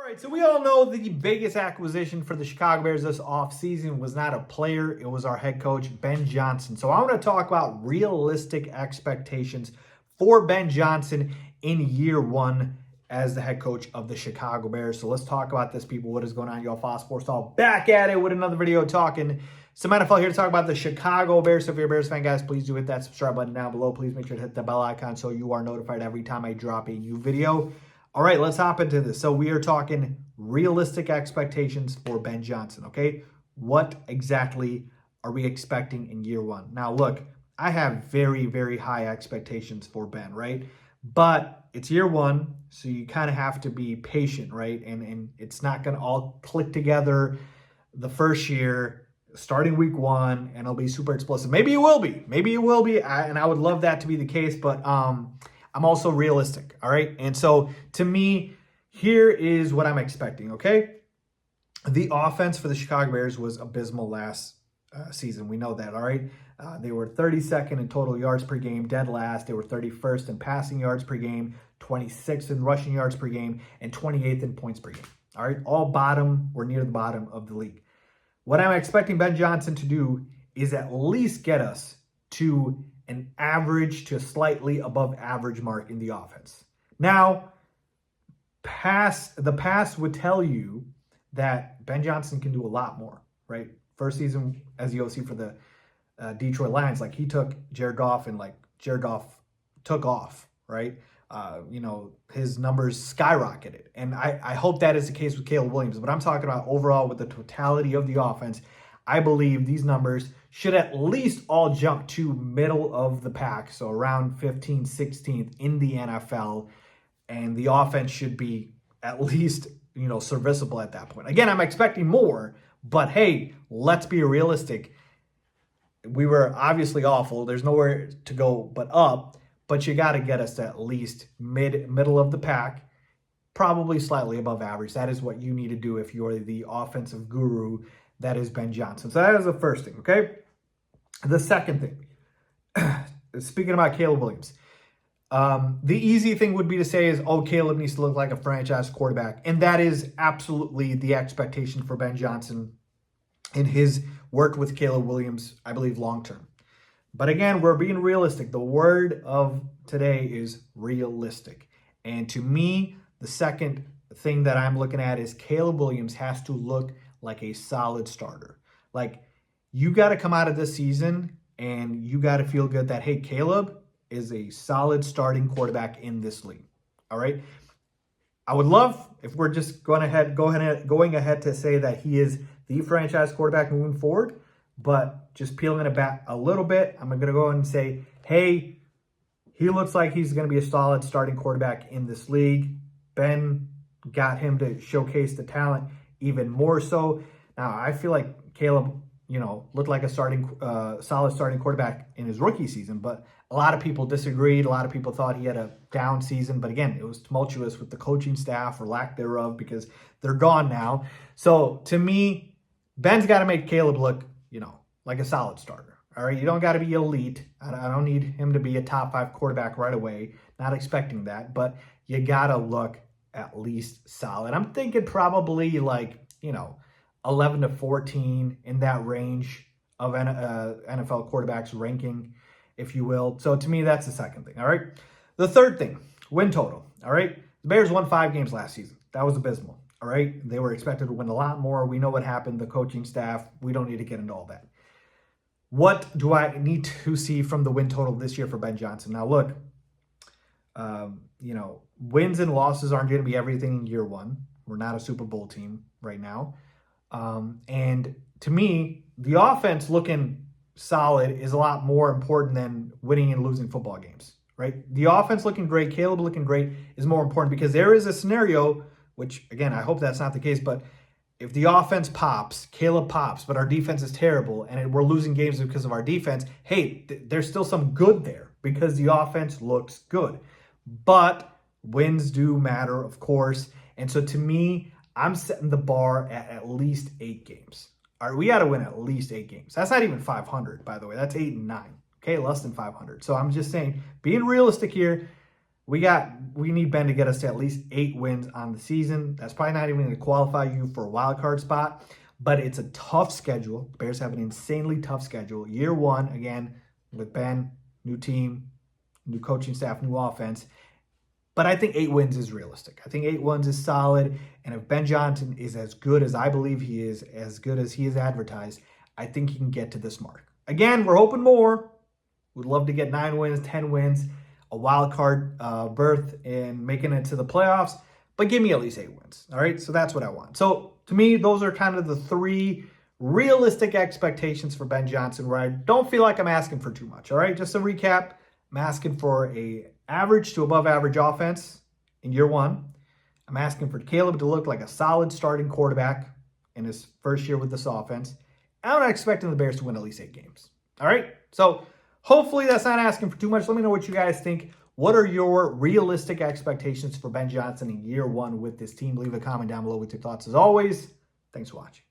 All right, so we all know the biggest acquisition for the Chicago Bears this offseason was not a player, it was our head coach, Ben Johnson. So I want to talk about realistic expectations for Ben Johnson in year one as the head coach of the Chicago Bears. So let's talk about this, people. What is going on? Y'all, Fox Sports Talk back at it with another video talking some NFL here to talk about the Chicago Bears. So if you're a Bears fan, guys, please do hit that subscribe button down below. Please make sure to hit the bell icon so you are notified every time I drop a new video. All right, let's hop into this. So we are talking realistic expectations for Ben Johnson, okay? What exactly are we expecting in year one? Now, look, I have very, very high expectations for Ben, right? But it's year one, so you kind of have to be patient, right? And it's not going to all click together the first year, starting week one, and it'll be super explosive. Maybe it will be. Maybe it will be, and I would love that to be the case, but I'm also realistic, all right? And so to me, here is what I'm expecting, okay? The offense for the Chicago Bears was abysmal last season. We know that, all right? They were 32nd in total yards per game, dead last. They were 31st in passing yards per game, 26th in rushing yards per game, and 28th in points per game, all right? All bottom or near the bottom of the league. What I'm expecting Ben Johnson to do is at least get us to an average to slightly above average mark in the offense. Now, the past would tell you that Ben Johnson can do a lot more, right? First season as the OC for the Detroit Lions, like he took Jared Goff and like Jared Goff took off, right? His numbers skyrocketed. And I hope that is the case with Caleb Williams. But I'm talking about overall with the totality of the offense. I believe these numbers should at least all jump to middle of the pack, so around 15th, 16th in the NFL, and the offense should be at least, serviceable at that point. Again, I'm expecting more, but hey, let's be realistic. We were obviously awful. There's nowhere to go but up, but you got to get us to at least middle of the pack, probably slightly above average. That is what you need to do if you're the offensive guru that is Ben Johnson. So that is the first thing, okay? The second thing, speaking about Caleb Williams, the easy thing would be to say is, oh, Caleb needs to look like a franchise quarterback. And that is absolutely the expectation for Ben Johnson in his work with Caleb Williams, I believe, long-term. But again, we're being realistic. The word of today is realistic. And to me, the second thing that I'm looking at is Caleb Williams has to look like a solid starter. Like, you got to come out of this season and you got to feel good that, hey, Caleb is a solid starting quarterback in this league. All right. I would love if we're just going ahead to say that he is the franchise quarterback moving forward, but just peeling it back a little bit, I'm going to go and say, hey, he looks like he's going to be a solid starting quarterback in this league. Ben got him to showcase the talent even more so. Now, I feel like Caleb, looked like a solid starting quarterback in his rookie season, but a lot of people disagreed. A lot of people thought he had a down season, but again, it was tumultuous with the coaching staff or lack thereof because they're gone now. So to me, Ben's got to make Caleb look, like a solid starter. All right, you don't got to be elite. I don't need him to be a top 5 quarterback right away. Not expecting that, but you got to look at least solid. I'm thinking probably like, 11 to 14 in that range of NFL quarterbacks ranking, if you will. So to me, that's the second thing, all right? The third thing, win total, all right? The Bears won 5 games last season. That was abysmal, all right? They were expected to win a lot more. We know what happened, the coaching staff. We don't need to get into all that. What do I need to see from the win total this year for Ben Johnson? Now, look, wins and losses aren't going to be everything in year one. We're not a Super Bowl team right now. And to me, the offense looking solid is a lot more important than winning and losing football games, right? The offense looking great, Caleb looking great is more important because there is a scenario, which again, I hope that's not the case, but if the offense pops, Caleb pops, but our defense is terrible and we're losing games because of our defense, hey, there's still some good there because the offense looks good. But wins do matter, of course. And so to me, I'm setting the bar at least 8 games. All right, we got to win at least 8 games. That's not even 500, by the way. That's 8 and 9. Okay, less than 500. So I'm just saying, being realistic here, We need Ben to get us to at least 8 wins on the season. That's probably not even going to qualify you for a wild card spot, but it's a tough schedule. The Bears have an insanely tough schedule. Year one, again, with Ben, new team, new coaching staff, new offense. But I think 8 wins is realistic. I think 8 wins is solid. And if Ben Johnson is as good as I believe he is, as good as he is advertised, I think he can get to this mark. Again, we're hoping more. We'd love to get 9 wins, 10 wins, a wild card berth, and making it to the playoffs. But give me at least 8 wins. All right, so that's what I want. So to me, those are kind of the 3 realistic expectations for Ben Johnson, where I don't feel like I'm asking for too much. All right, just to recap, I'm asking for a average to above average offense in year one. I'm asking for Caleb to look like a solid starting quarterback in his first year with this offense. I'm not expecting the Bears to win at least 8 games. All right, so hopefully that's not asking for too much. Let me know what you guys think. What are your realistic expectations for Ben Johnson in year one with this team? Leave a comment down below with your thoughts. As always, thanks for watching.